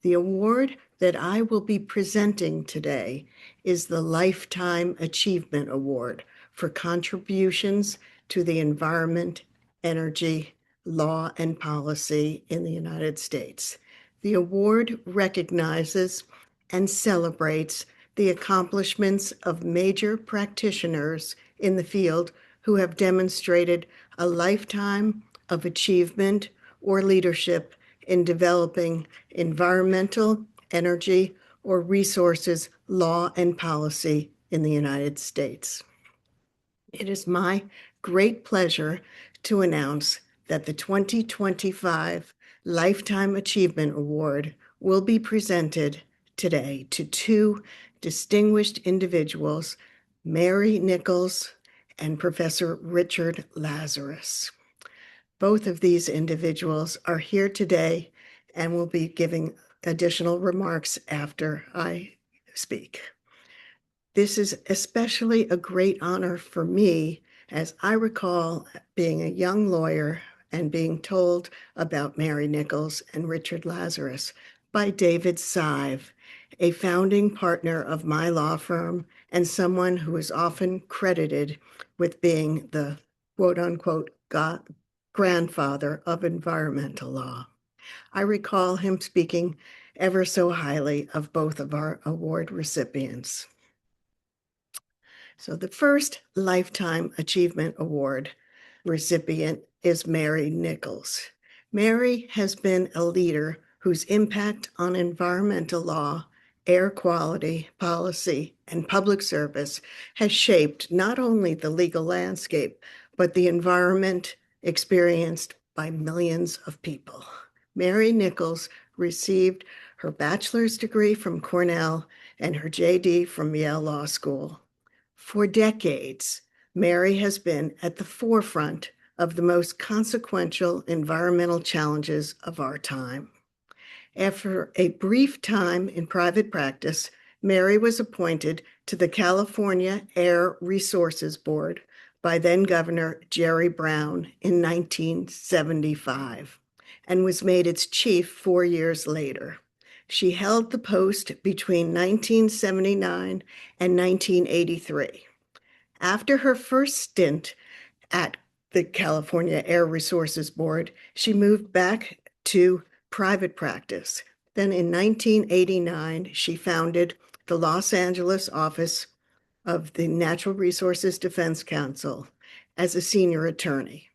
The award that I will be presenting today is the Lifetime Achievement Award for contributions to the environment, energy, law, and policy in the United States. The award recognizes and celebrates the accomplishments of major practitioners in the field who have demonstrated a lifetime of achievement or leadership in developing environmental, energy, or resources law and policy in the United States. It is my great pleasure to announce that the 2025 Lifetime Achievement Award will be presented today to two distinguished individuals, Mary Nichols and Professor Richard Lazarus. Both of these individuals are here today and will be giving additional remarks after I speak. This is especially a great honor for me, as I recall being a young lawyer and being told about Mary Nichols and Richard Lazarus by David Sive, a founding partner of my law firm and someone who is often credited with being the quote-unquote grandfather of environmental law. I recall him speaking ever so highly of both of our award recipients. So the first Lifetime Achievement Award recipient is Mary Nichols. Mary has been a leader whose impact on environmental law, air quality, policy, and public service has shaped not only the legal landscape, but the environment experienced by millions of people. Mary Nichols received her bachelor's degree from Cornell and her JD from Yale Law School. For decades, Mary has been at the forefront of the most consequential environmental challenges of our time. After a brief time in private practice, Mary was appointed to the California Air Resources Board by then-Governor Jerry Brown in 1975 and was made its chief 4 years later. She held the post between 1979 and 1983. After her first stint at the California Air Resources Board, she moved back to private practice. Then in 1989, she founded the Los Angeles office of the Natural Resources Defense Council as a senior attorney.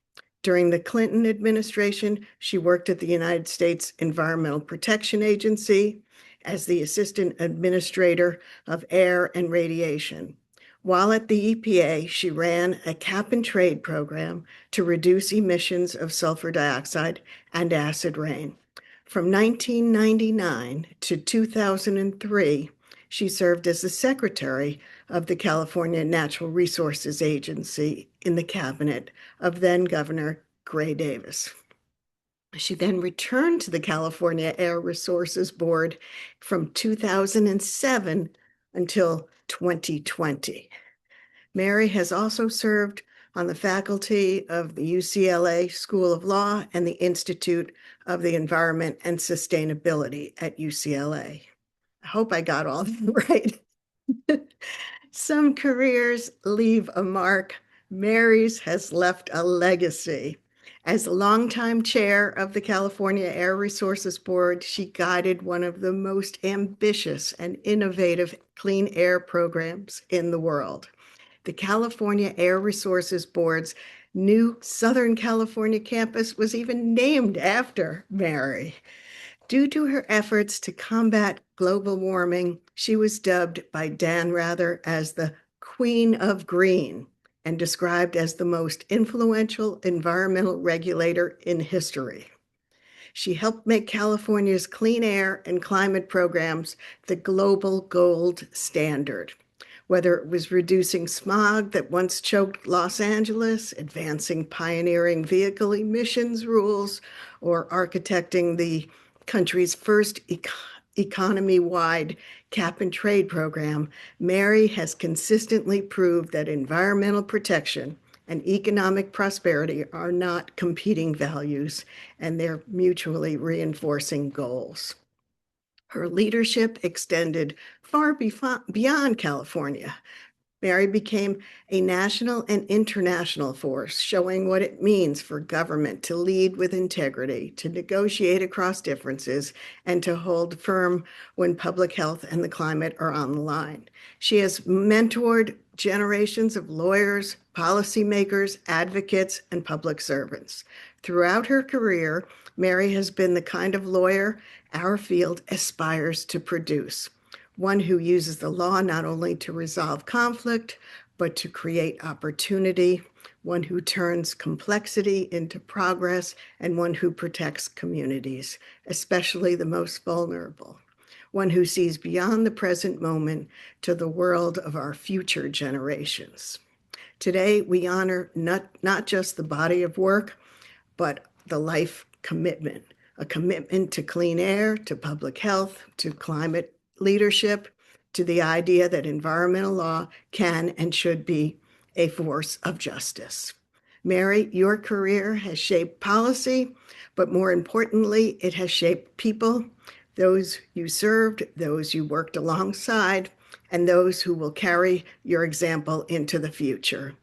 During the Clinton administration, she worked at the United States Environmental Protection Agency as the Assistant Administrator of Air and Radiation. While at the EPA, she ran a cap-and-trade program to reduce emissions of sulfur dioxide and acid rain. From 1999 to 2003, she served as the secretary of the California Natural Resources Agency in the cabinet of then-Governor Gray Davis. She then returned to the California Air Resources Board from 2007 until 2020. Mary has also served on the faculty of the UCLA School of Law and the Institute of the Environment and Sustainability at UCLA. I hope I got all that right. Some careers leave a mark. Mary's has left a legacy. As a longtime chair of the California Air Resources Board, she guided one of the most ambitious and innovative clean air programs in the world. The California Air Resources Board's new Southern California campus was even named after Mary. Due to her efforts to combat global warming, she was dubbed by Dan Rather as the Queen of Green and described as the most influential environmental regulator in history. She helped make California's clean air and climate programs the global gold standard. Whether it was reducing smog that once choked Los Angeles, advancing pioneering vehicle emissions rules, or architecting the country's first economy-wide cap-and-trade program, Mary has consistently proved that environmental protection and economic prosperity are not competing values, and they're mutually reinforcing goals. Her leadership extended far beyond California. Mary became a national and international force, showing what it means for government to lead with integrity, to negotiate across differences, and to hold firm when public health and the climate are on the line. She has mentored generations of lawyers, policymakers, advocates, and public servants. Throughout her career, Mary has been the kind of lawyer our field aspires to produce, one who uses the law not only to resolve conflict, but to create opportunity, one who turns complexity into progress, and one who protects communities, especially the most vulnerable, one who sees beyond the present moment to the world of our future generations. Today, we honor not just the body of work, but the life commitment, a commitment to clean air, to public health, to climate leadership, to the idea that environmental law can and should be a force of justice. Mary, your career has shaped policy, but more importantly, it has shaped people, those you served, those you worked alongside, and those who will carry your example into the future.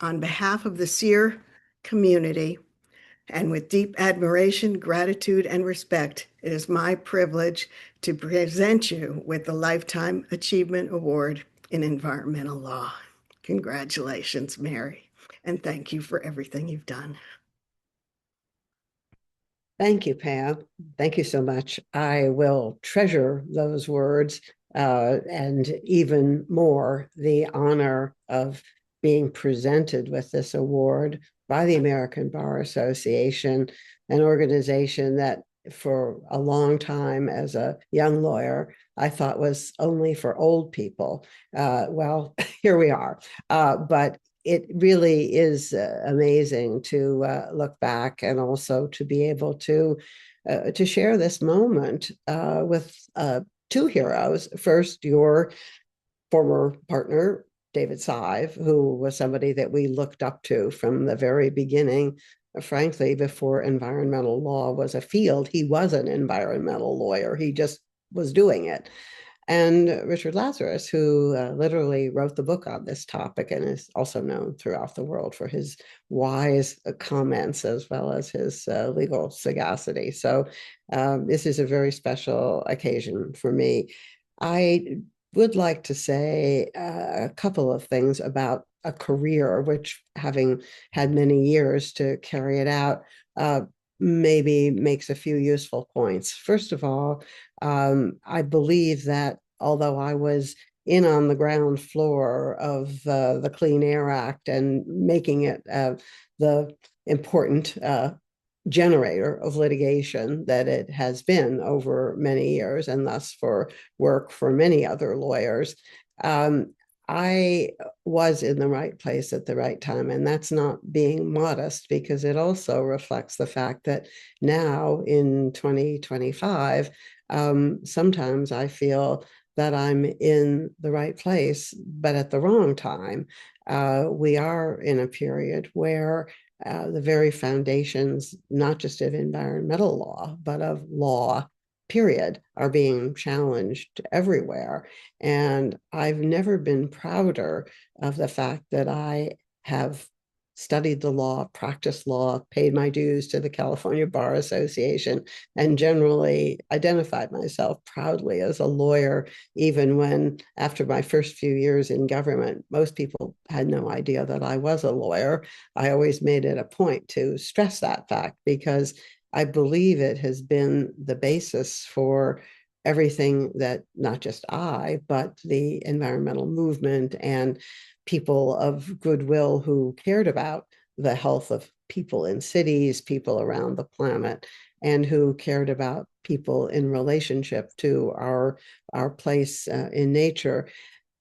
On behalf of the SEER community, and with deep admiration, gratitude, and respect, it is my privilege to present you with the Lifetime Achievement Award in Environmental Law. Congratulations, Mary, and thank you for everything you've done. Thank you, Pam. Thank you so much. I will treasure those words and even more the honor of being presented with this award by the American Bar Association, an organization that for a long time as a young lawyer, I thought was only for old people. Well, here we are. But it really is amazing to look back and also to be able to share this moment with two heroes. First, your former partner, David Sive, who was somebody that we looked up to from the very beginning. Frankly, before environmental law was a field, he was an environmental lawyer. He just was doing it. And Richard Lazarus, who literally wrote the book on this topic and is also known throughout the world for his wise comments as well as his legal sagacity. So this is a very special occasion for me. I would like to say a couple of things about a career, which, having had many years to carry it out, maybe makes a few useful points. First of all, I believe that although I was in on the ground floor of the Clean Air Act and making it the important generator of litigation that it has been over many years, and thus for work for many other lawyers, I was in the right place at the right time. And that's not being modest, because it also reflects the fact that now in 2025, sometimes I feel that I'm in the right place, but at the wrong time. We are in a period where the very foundations, not just of environmental law, but of law, period, are being challenged everywhere. And I've never been prouder of the fact that I have studied the law, practiced law, paid my dues to the California Bar Association, and generally identified myself proudly as a lawyer, even when, after my first few years in government, most people had no idea that I was a lawyer. I always made it a point to stress that fact, because I believe it has been the basis for everything that not just I, but the environmental movement and people of goodwill who cared about the health of people in cities, people around the planet, and who cared about people in relationship to our place in nature.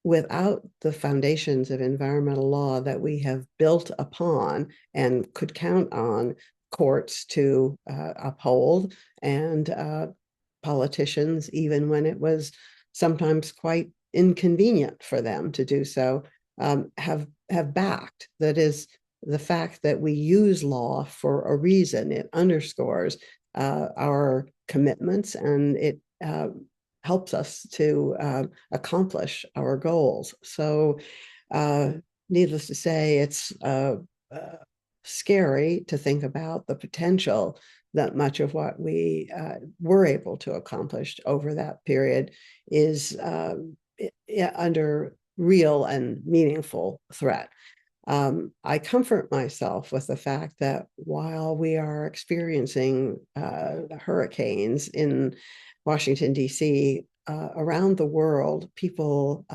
Without the foundations of environmental law that we have built upon and could count on courts to uphold, and politicians, even when it was sometimes quite inconvenient for them to do so, have backed. That is, the fact that we use law for a reason. It underscores our commitments, and it helps us to accomplish our goals. So, needless to say, it's scary to think about the potential that much of what we were able to accomplish over that period is under real and meaningful threat. I comfort myself with the fact that while we are experiencing hurricanes in Washington, D.C., around the world, people,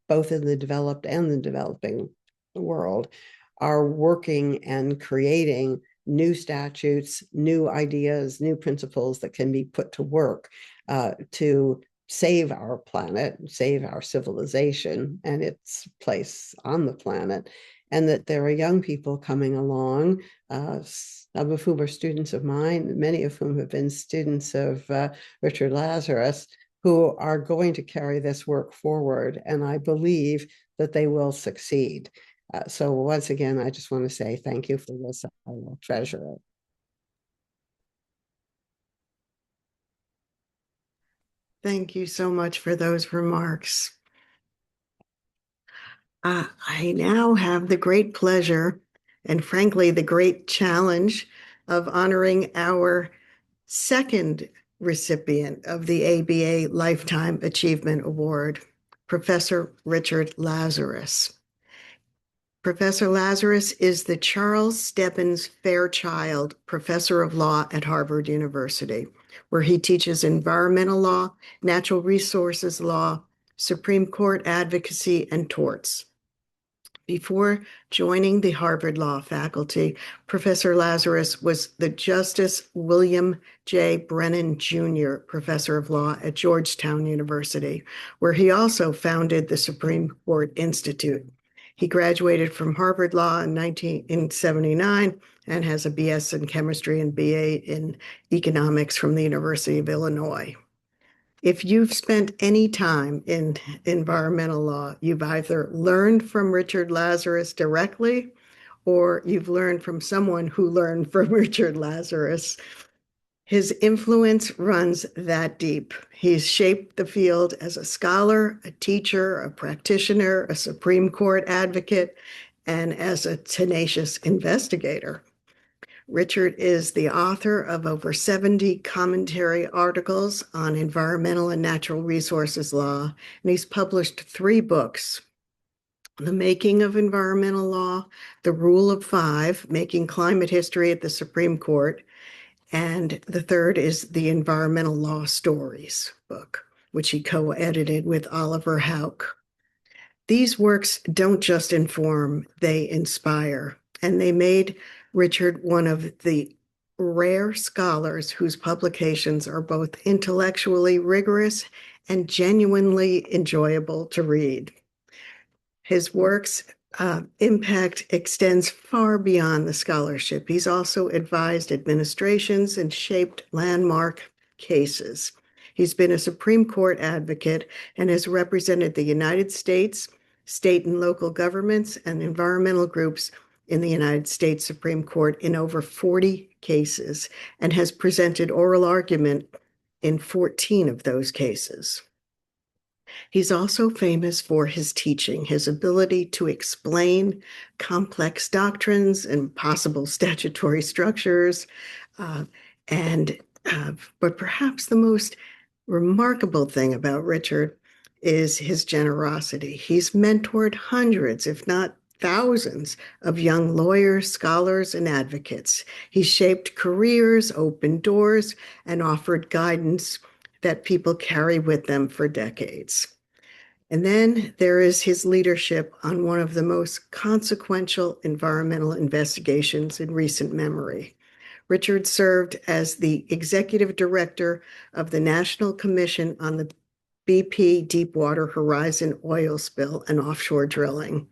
both in the developed and the developing world, are working and creating new statutes, new ideas, new principles that can be put to work to save our planet, save our civilization and its place on the planet. And that there are young people coming along, some of whom are students of mine, many of whom have been students of Richard Lazarus, who are going to carry this work forward. And I believe that they will succeed. So once again, I just want to say thank you for this. I will treasure it. Thank you so much for those remarks. I now have the great pleasure and frankly, the great challenge of honoring our second recipient of the ABA Lifetime Achievement Award, Professor Richard Lazarus. Professor Lazarus is the Charles Stebbins Fairchild Professor of Law at Harvard University, where he teaches environmental law, natural resources law, Supreme Court advocacy, and torts. Before joining the Harvard Law faculty, Professor Lazarus was the Justice William J. Brennan Jr. Professor of Law at Georgetown University, where he also founded the Supreme Court Institute. He graduated from Harvard Law in 1979 and has a BS in chemistry and BA in economics from the University of Illinois. If you've spent any time in environmental law, you've either learned from Richard Lazarus directly, or you've learned from someone who learned from Richard Lazarus. His influence runs that deep. He's shaped the field as a scholar, a teacher, a practitioner, a Supreme Court advocate, and as a tenacious investigator. Richard is the author of over 70 commentary articles on environmental and natural resources law, and he's published 3 books: The Making of Environmental Law, The Rule of 5, Making Climate History at the Supreme Court, and the third is the Environmental Law Stories book, which he co-edited with Oliver Hauck. These works don't just inform, they inspire, and they made Richard one of the rare scholars whose publications are both intellectually rigorous and genuinely enjoyable to read. His work's impact extends far beyond the scholarship. He's also advised administrations and shaped landmark cases. He's been a Supreme Court advocate and has represented the United States, state and local governments, and environmental groups in the United States Supreme Court in over 40 cases and has presented oral argument in 14 of those cases. He's also famous for his teaching, his ability to explain complex doctrines and possible statutory structures. But perhaps the most remarkable thing about Richard is his generosity. He's mentored hundreds, if not thousands, of young lawyers, scholars, and advocates. He shaped careers, opened doors, and offered guidance that people carry with them for decades. And then there is his leadership on one of the most consequential environmental investigations in recent memory. Richard served as the executive director of the National Commission on the BP Deepwater Horizon oil spill and offshore drilling,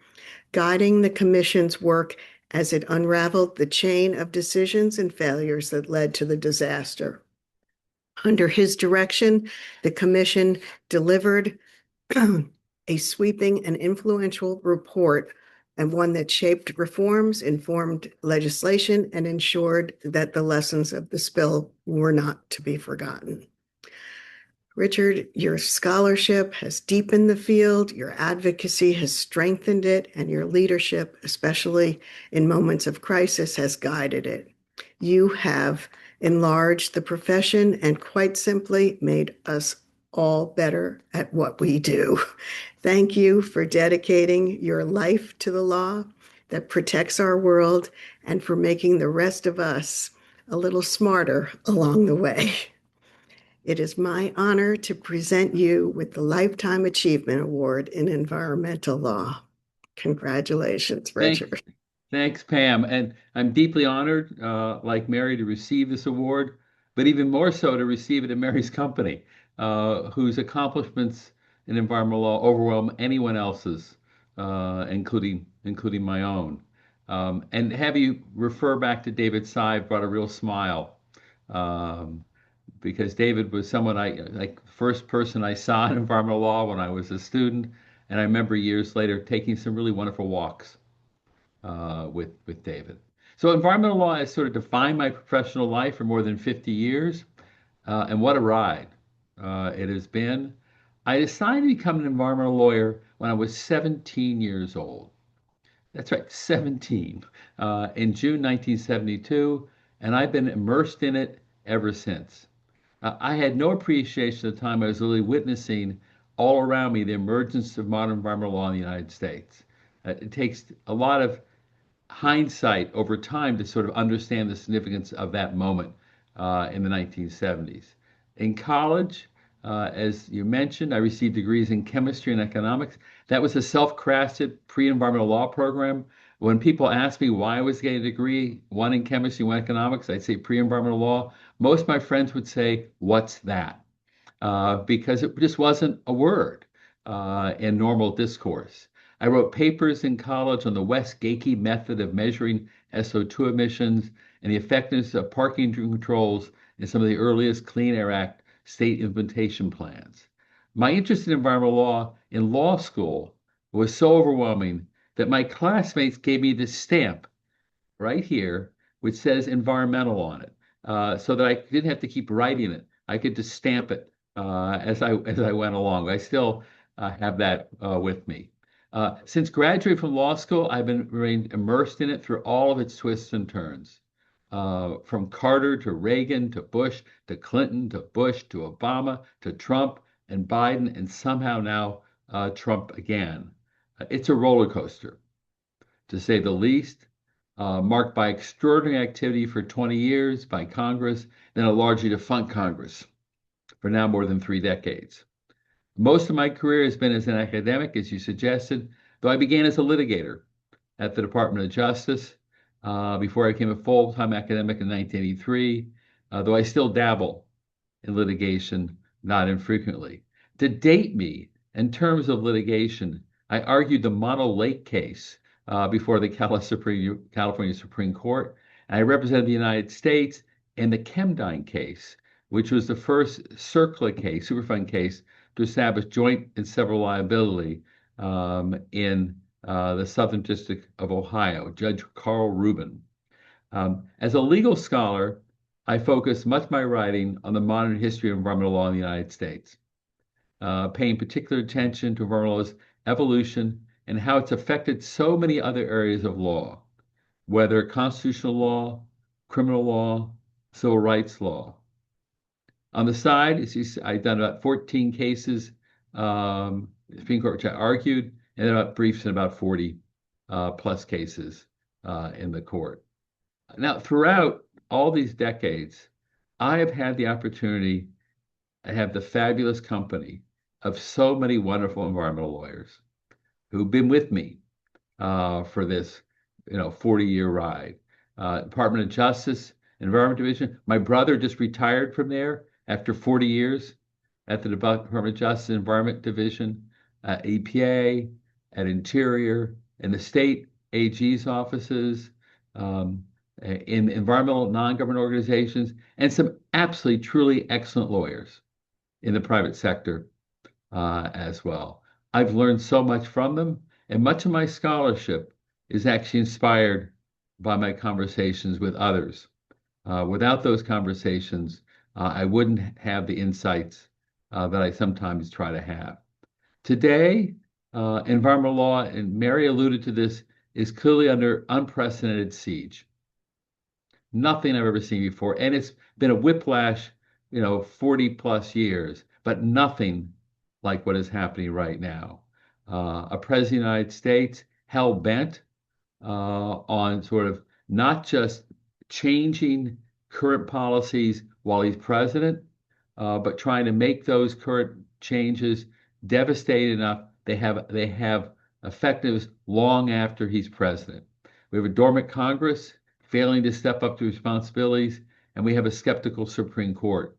guiding the commission's work as it unraveled the chain of decisions and failures that led to the disaster. Under his direction, the commission delivered a sweeping and influential report, and one that shaped reforms, informed legislation, and ensured that the lessons of the spill were not to be forgotten. Richard, your scholarship has deepened the field, your advocacy has strengthened it, and your leadership, especially in moments of crisis, has guided it. You have enlarged the profession and quite simply made us all better at what we do. Thank you for dedicating your life to the law that protects our world and for making the rest of us a little smarter along the way. It is my honor to present you with the Lifetime Achievement Award in Environmental Law. Congratulations, Thank, Richard. Thanks, Pam. And I'm deeply honored, like Mary, to receive this award, but even more so to receive it in Mary's company, whose accomplishments in environmental law overwhelm anyone else's, including my own. And have you refer back to David Sy brought a real smile, um, because David was someone like the first person I saw in environmental law when I was a student, and I remember years later taking some really wonderful walks with David. So environmental law has sort of defined my professional life for more than 50 years, and what a ride it has been. I decided to become an environmental lawyer when I was 17 years old. That's right, 17, in June 1972, and I've been immersed in it ever since. I had no appreciation at the time I was really witnessing all around me the emergence of modern environmental law in the United States. It takes a lot of hindsight over time to sort of understand the significance of that moment in the 1970s. In college, as you mentioned, I received degrees in chemistry and economics. That was a self-crafted pre-environmental law program. When people ask me why I was getting a degree, one in chemistry, one in economics, I'd say pre-environmental law. Most of my friends would say, "What's that?" Because it just wasn't a word in normal discourse. I wrote papers in college on the West Gakey method of measuring SO2 emissions and the effectiveness of parking controls in some of the earliest Clean Air Act state implementation plans. My interest in environmental law in law school was so overwhelming that my classmates gave me this stamp right here, which says environmental on it, so that I didn't have to keep writing it. I could just stamp it as I went along. I still have that with me. Since graduating from law school, I've been remained immersed in it through all of its twists and turns, from Carter to Reagan to Bush to Clinton to Bush to Obama to Trump and Biden and somehow now Trump again. It's a roller coaster, to say the least, marked by extraordinary activity for 20 years by Congress, then a largely defunct Congress for now more than 3 decades. Most of my career has been as an academic, as you suggested, though I began as a litigator at the Department of Justice before I became a full-time academic in 1983, though I still dabble in litigation, not infrequently. To date me, in terms of litigation, I argued the Mono Lake case before the California Supreme Court, and I represented the United States in the Chemdyne case, which was the first CERCLA case, Superfund case, to establish joint and several liability in the Southern District of Ohio, Judge Carl Rubin. As a legal scholar, I focus much of my writing on the modern history of environmental law in the United States, paying particular attention to environmental law's evolution and how it's affected so many other areas of law, whether constitutional law, criminal law, civil rights law. On the side, as you see, I've done about 14 cases, Supreme Court, which I argued, and then about briefs in about 40 plus cases in the court. Now, throughout all these decades, I have had the opportunity to have the fabulous company of so many wonderful environmental lawyers who've been with me for this, 40-year ride. Department of Justice, Environment Division. My brother just retired from there after 40 years at the Department of Justice Environment Division, EPA, at Interior, in the state AG's offices, in environmental non-government organizations, and some absolutely, truly excellent lawyers in the private sector as well. I've learned so much from them, and much of my scholarship is actually inspired by my conversations with others. Without those conversations, I wouldn't have the insights that I sometimes try to have. Today, environmental law, and Mary alluded to this, is clearly under unprecedented siege. Nothing I've ever seen before. And it's been a whiplash, 40 plus years, but nothing like what is happening right now. A president of the United States hell bent on sort of not just changing current policies while he's president, but trying to make those current changes devastating enough they have effectiveness long after he's president. We have a dormant Congress failing to step up to responsibilities, and we have a skeptical Supreme Court,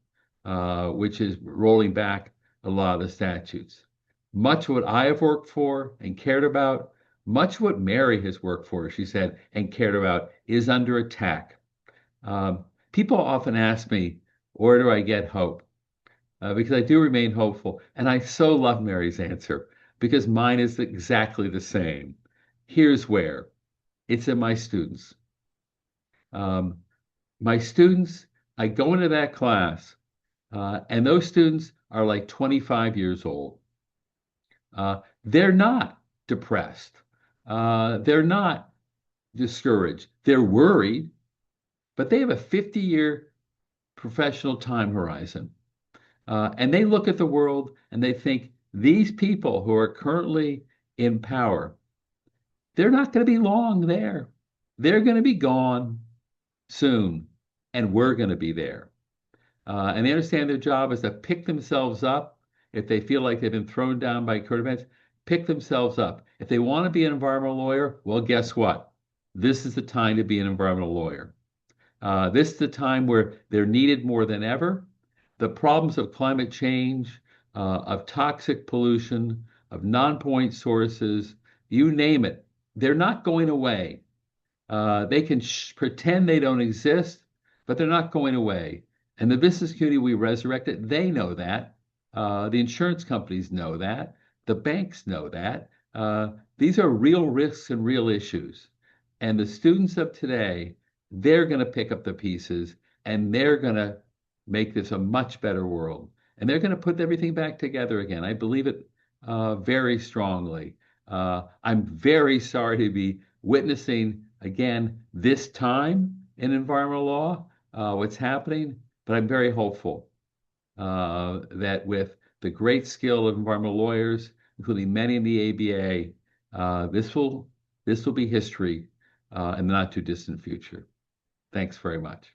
which is rolling back a lot of the statutes. Much of what I have worked for and cared about, much of what Mary has worked for, she said, and cared about, is under attack. People often ask me, where do I get hope? Because I do remain hopeful. And I so love Mary's answer because mine is exactly the same. Here's where it's in my students. My students, I go into that class, and those students are like 25 years old. They're not depressed. They're not discouraged. They're worried, but they have a 50-year professional time horizon. And they look at the world and they think these people who are currently in power, they're not going to be long there. They're going to be gone soon, and we're going to be there. And they understand their job is to pick themselves up if they feel like they've been thrown down by current events, pick themselves up. If they want to be an environmental lawyer, well, guess what? This is the time to be an environmental lawyer. This is the time where they're needed more than ever. The problems of climate change, of toxic pollution, of non-point sources, you name it, they're not going away. They can pretend they don't exist, but they're not going away. And the business community we resurrected, they know that. The insurance companies know that. The banks know that. These are real risks and real issues. And the students of today, they're going to pick up the pieces and they're going to make this a much better world. And they're going to put everything back together again. I believe it very strongly. I'm very sorry to be witnessing again this time in environmental law, what's happening, but I'm very hopeful that with the great skill of environmental lawyers, including many in the ABA, this will be history in the not too distant future. Thanks very much.